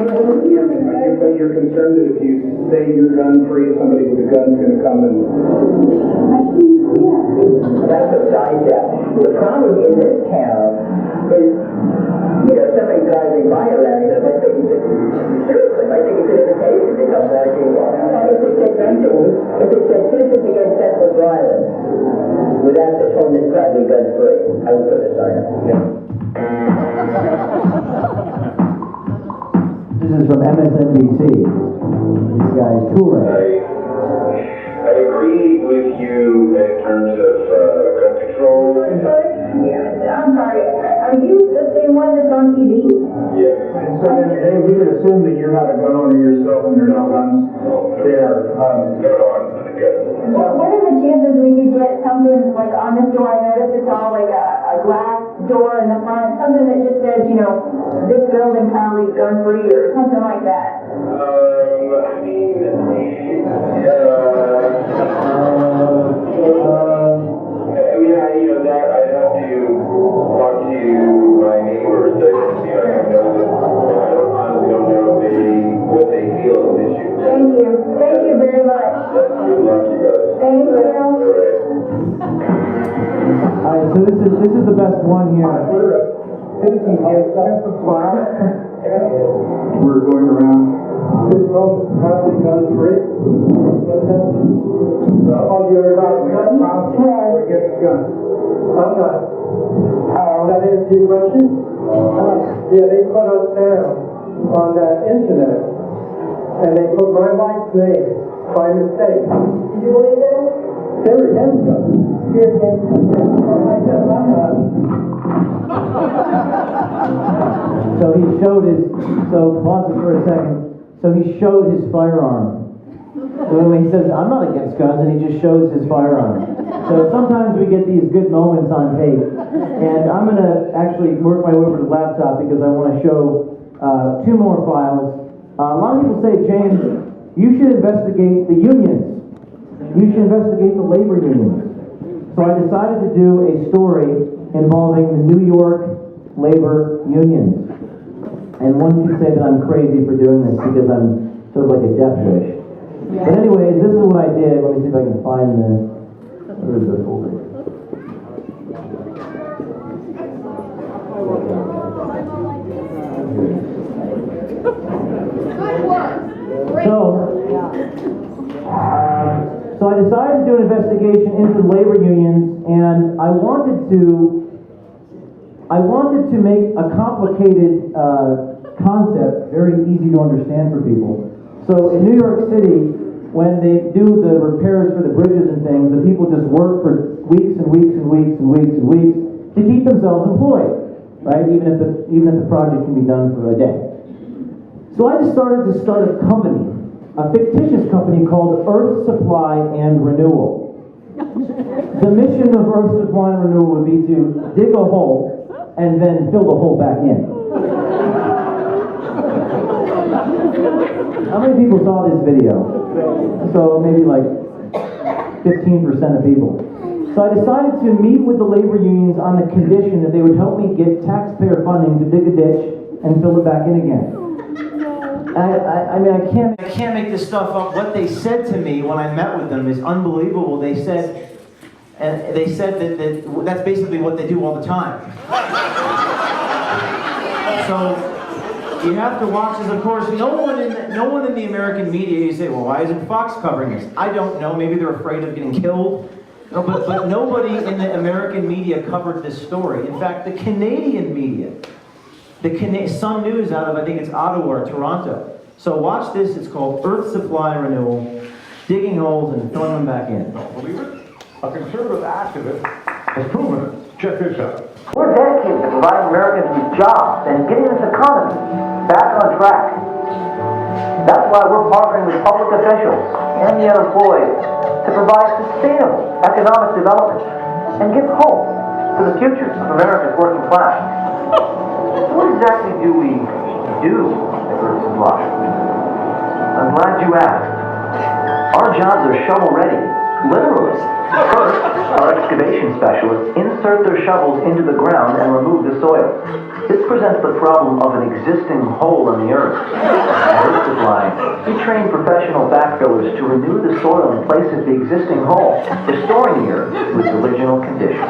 But you're concerned that if you say you're gun free, somebody with a gun's going to come and... That's a side step. The problem in this town is, somebody driving by around here might think it's seriously, might think it's an invitation to come walking. If it said Citizens Against Senseless Violence, without this home is probably gun free, I would put a sign up. This is from MSNBC. This guy's touring. I agree with you in terms of gun control. I'm sorry, are you the same one that's on TV? Yes. So then we can assume that you're not a gun owner yourself and there are no guns there. What are the chances we could get something like on this door? I noticed it's all like a glass door in the front, something that just says, this building probably gun free or something like that. That I'd have to talk to my neighbors. I honestly don't know what they feel is an issue. Thank you very much. Good luck, you guys. Thank you. Alright, so this is the best one here. Citizens Against Senseless Violence. We're going around. This home is probably gun free. All you ever got was against guns. I'm not. That answer your question? Yeah, they put us down on that internet, and they put my wife's name by mistake. You believe that? They're against us. You're against us. I guess I'm not. So he showed pause it for a second. So he showed his firearm. So when he says, I'm not against guns, and he just shows his firearm. So sometimes we get these good moments on tape. And I'm going to actually work my way over to the laptop because I want to show two more files. A lot of people say, James, you should investigate the unions. You should investigate the labor unions. So I decided to do a story involving the New York labor unions. And one can say that I'm crazy for doing this because I'm sort of like a death wish. But anyways, this is what I did. Let me see if I can find where is the folder? So I decided to do an investigation into the labor unions, and I wanted to make a complicated concept very easy to understand for people. So in New York City, when they do the repairs for the bridges and things, the people just work for weeks and weeks and weeks and weeks and weeks to keep themselves employed, right? Even if the project can be done for a day. So I just started to start a company, a fictitious company called Earth Supply and Renewal. The mission of Earth Supply and Renewal would be to dig a hole and then fill the hole back in. How many people saw this video? So maybe like 15% of people. So I decided to meet with the labor unions on the condition that they would help me get taxpayer funding to dig a ditch and fill it back in again. I mean, I can't make this stuff up. What they said to me when I met with them is unbelievable. They said that that's basically what they do all the time. So you have to watch this. Of course, no one in the American media. You say, well, why isn't Fox covering this? I don't know. Maybe they're afraid of getting killed. No, but nobody in the American media covered this story. In fact, the Canadian media, Sun News out of, I think it's Ottawa or Toronto. So watch this. It's called Earth Supply Renewal, digging holes and filling them back in. Don't believe it? A conservative activist has proven it. Check this out. We're dedicated to providing Americans with jobs and getting this economy back on track. That's why we're partnering with public officials and the unemployed to provide sustainable economic development and give hope to the future of America's working class. So what exactly do we do at Earth Supply? I'm glad you asked. Our jobs are shovel-ready, literally. First, Our excavation specialists insert their shovels into the ground and remove the soil. This presents the problem of an existing hole in the earth. At Earth Supply, we train professional backfillers to renew the soil in place of the existing hole, restoring the earth to its original condition.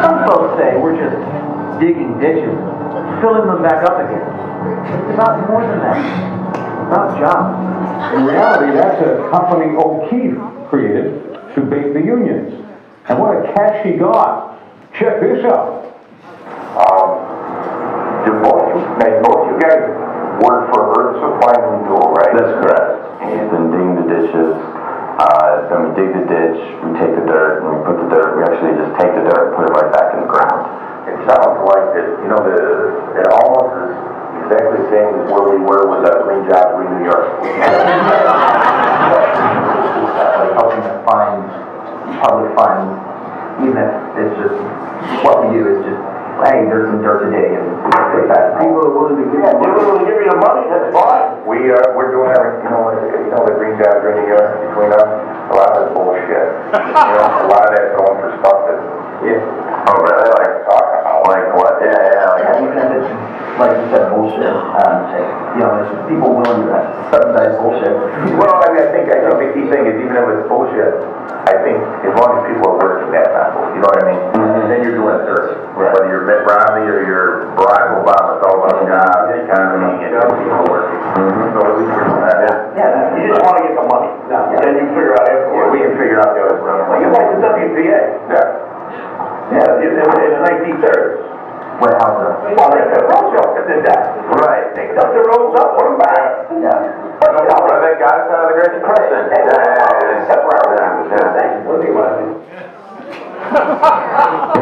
Some folks say we're just digging ditches, filling them back up again. It's about more than that. It's about jobs. In reality, that's a company OKEEFE created to bait the unions. And what a catch he got. Check this out. Both you guys work for Earth Supply and Renewal, right? That's correct. He's been digging the ditches. Then we dig the ditch, we take the dirt, and we put the dirt, we actually just take the dirt and put it right back in the ground. It sounds like it, it almost is exactly the same as where we were with Green Jobs in New York. Like helping to find public funds, even if it's just, what we do is just, hey, there's some dirt today, and take that. People are willing to give you the money, that's fine. We're doing everything, the Green Jobs in New York between us, a lot of that's bullshit. A lot of that's going for stuff that, Oh, really? Like what? Yeah. Even if it's, like you said, bullshit, there's people willing to subsidize bullshit. well, I think the key thing is even if it's bullshit, I think as long as people are working, that's not bullshit, you know what I mean? Mm-hmm. Then you're doing it dirt. Right. Whether you're Mitt Romney or you're Barack Obama, it's all about jobs, the economy, and people working. Mm-hmm. So at least we're doing that. Yeah, You just want to get the money. Then you figure out afterwards. We can figure out the other stuff. Like the WPA. Yeah, in the 1930s. What, how's that? Well, they did that. Right. They dug the roads up, put them back. Yeah. Well, they got us out of the Great Depression.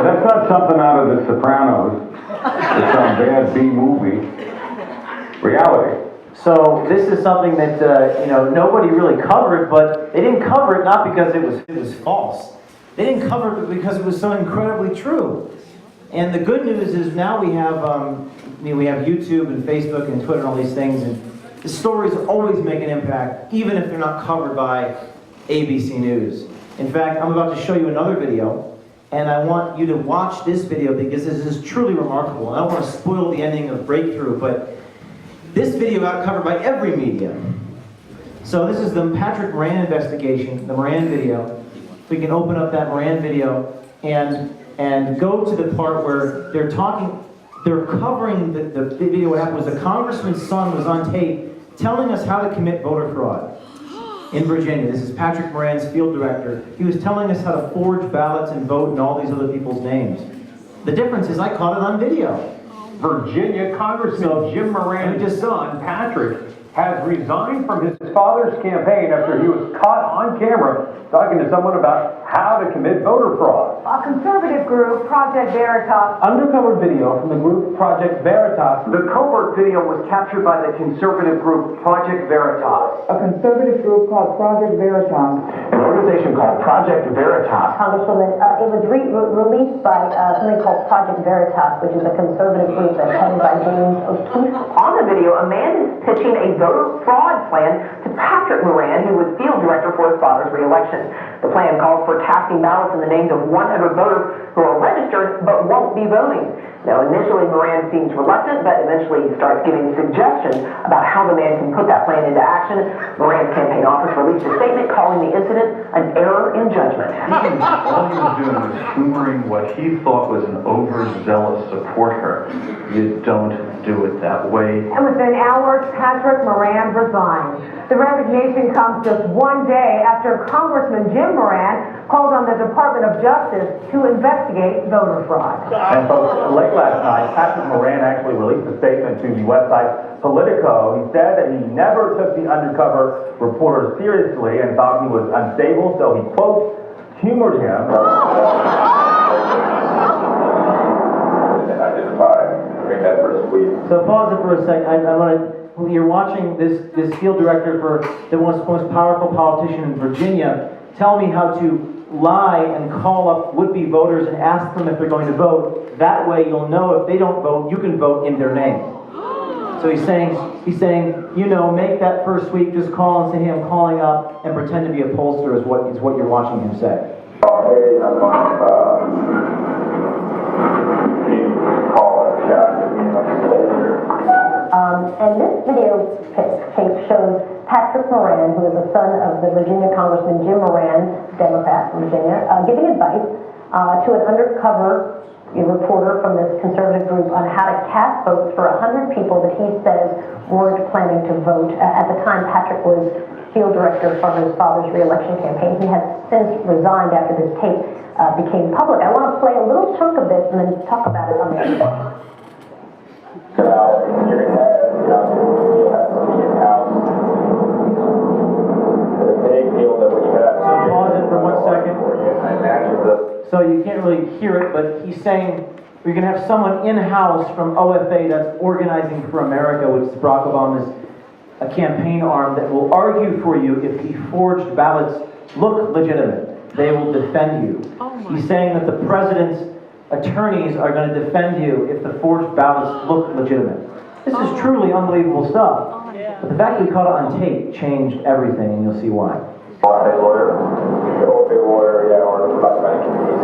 That's not something out of The Sopranos. It's some bad B-movie. Reality. So this is something that nobody really covered, but they didn't cover it not because it was false. They didn't cover it because it was so incredibly true. And the good news is now we have we have YouTube and Facebook and Twitter and all these things, and the stories always make an impact, even if they're not covered by ABC News. In fact, I'm about to show you another video, and I want you to watch this video because this is truly remarkable. And I don't want to spoil the ending of Breakthrough, but this video got covered by every media. So this is the Patrick Moran investigation, the Moran video. We can open up that Moran video and go to the part where they're covering the video. What happened was the congressman's son was on tape telling us how to commit voter fraud in Virginia. This is Patrick Moran's field director. He was telling us how to forge ballots and vote in all these other people's names. The difference is I caught it on video. Virginia Congressman Jim Moran's son, Patrick, has resigned from his father's campaign after he was caught on camera talking to someone about how to commit voter fraud. A conservative group, Project Veritas. Undercover video from the group Project Veritas. The covert video was captured by the conservative group Project Veritas. A conservative group called Project Veritas. An organization called Project Veritas. Congresswoman, it was released by something called Project Veritas, which is a conservative group that's headed by James O'Keefe. On the video, a man is pitching a voter fraud plan to Patrick Moran, who was field director for his father's re-election. The plan calls for casting ballots in the names of 100 voters who are registered but won't be voting. Now, initially, Moran seems reluctant, but eventually he starts giving suggestions about how the man can put that plan into action. Moran's campaign office released a statement calling the incident an error in judgment. All he was doing was humoring what he thought was an overzealous supporter. You don't do it that way. And within hours, Patrick Moran resigned. The resignation comes just one day after Congressman Jim Moran called on the Department of Justice to investigate voter fraud. And folks, late last night, Patrick Moran actually released a statement to the website Politico. He said that he never took the undercover reporter seriously and thought he was unstable, so he, quote, humored him. So pause it for a second. I want to. You're watching this field director for the most powerful politician in Virginia tell me how to lie and call up would-be voters and ask them if they're going to vote. That way you'll know if they don't vote, you can vote in their name. So he's saying, make that first week, just call and say, hey, I'm calling up, and pretend to be a pollster is what you're watching him say. Hey, I'm on, call a chat, And this video tape shows Patrick Moran, who is a son of the Virginia Congressman Jim Moran, Democrat from Virginia, giving advice to an undercover reporter from this conservative group on how to cast votes for 100 people that he says weren't planning to vote. At the time, Patrick was field director for his father's re-election campaign. He has since resigned after this tape became public. I want to play a little chunk of this and then talk about it on the other side. So now, you're going to have, you'll have somebody in-house. The big deal that we have. So pause it for 1 second. I imagine the. So you can't really hear it, but he's saying you're going to have someone in-house from OFA, that's Organizing for America, which is Barack Obama's a campaign arm, that will argue for you if the forged ballots look legitimate. They will defend you. He's saying that the president's attorneys are going to defend you if the forged ballots look legitimate. This is truly unbelievable stuff. But the fact that we caught it on tape changed everything, and you'll see why. Hey, lawyer. Okay, lawyer, yeah, or documented committees.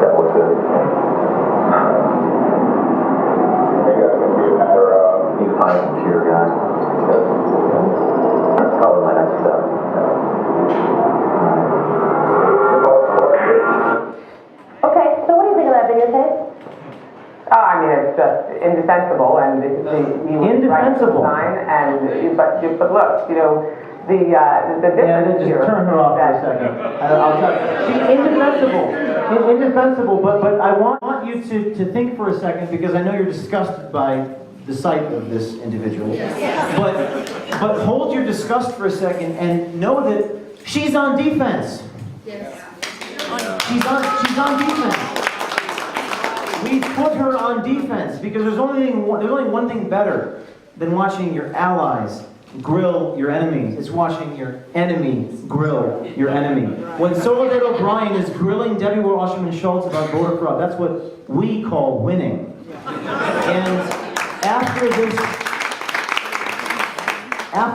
That was it. Maybe that's going to be a matter of. You find a computer guy. That's probably my next step. Okay, so what do you think of that videotape? I mean, it's just indefensible, and Indefensible. But look, you know, the difference just here. turn her off for a second. I'll tell you. She's indefensible. Indefensible, but I want you to think for a second, because I know you're disgusted by the sight of this individual. But hold your disgust for a second and know that she's on defense. She's on defense. We put her on defense because there's only one thing better than watching your allies grill your enemies. It's watching your enemy grill your enemy. When Soledad O'Brien is grilling Debbie Wasserman Schultz about voter fraud, that's what we call winning. And after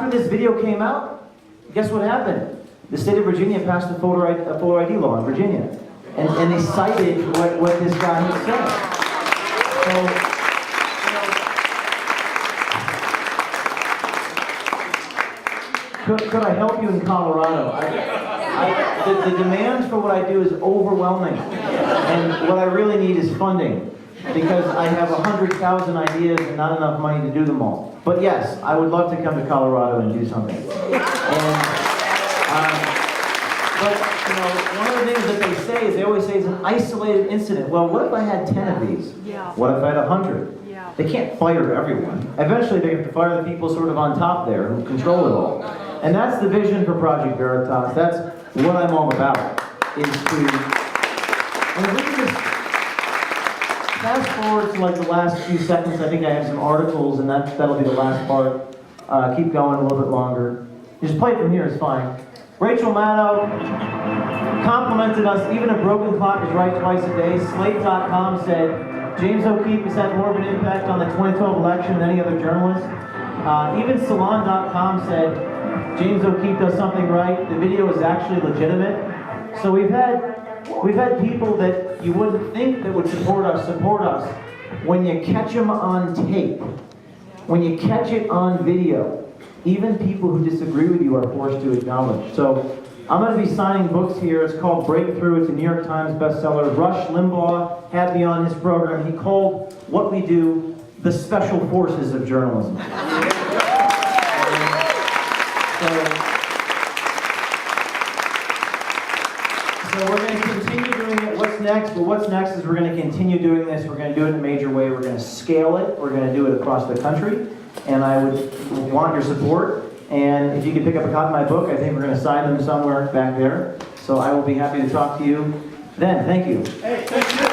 this video came out, guess what happened? The state of Virginia passed a photo ID law in Virginia. And they cited what this guy had said. So, could I help you in Colorado? The demand for what I do is overwhelming. And what I really need is funding. Because I have 100,000 ideas and not enough money to do them all. But yes, I would love to come to Colorado and do something. But, you know, one of the things that they say is, they always say it's an isolated incident. Well, what if I had 10 of these? Yeah. What if I had 100? Yeah. They can't fire everyone. Eventually, they have to fire the people sort of on top there who control it all. And that's the vision for Project Veritas. That's what I'm all about, is to... And if we can just fast forward to like the last few seconds, I think I have some articles, and that'll be the last part. Keep going a little bit longer. Just play it from here, it's fine. Rachel Maddow complimented us. Even a broken clock is right twice a day. Slate.com said James O'Keefe has had more of an impact on the 2012 election than any other journalist. Even Salon.com said James O'Keefe does something right. The video is actually legitimate. So we've had people that you wouldn't think that would support us. When you catch them on tape, when you catch it on video, even people who disagree with you are forced to acknowledge. So I'm going to be signing books here. It's called Breakthrough. It's a New York Times bestseller. Rush Limbaugh had me on his program. He called what we do the special forces of journalism. So we're going to continue doing it. What's next? Well, what's next is we're going to continue doing this. We're going to do it in a major way. We're going to scale it. We're going to do it across the country. And I would want your support. And if you could pick up a copy of my book, I think we're going to sign them somewhere back there. So I will be happy to talk to you then. Thank you. Hey, thank you.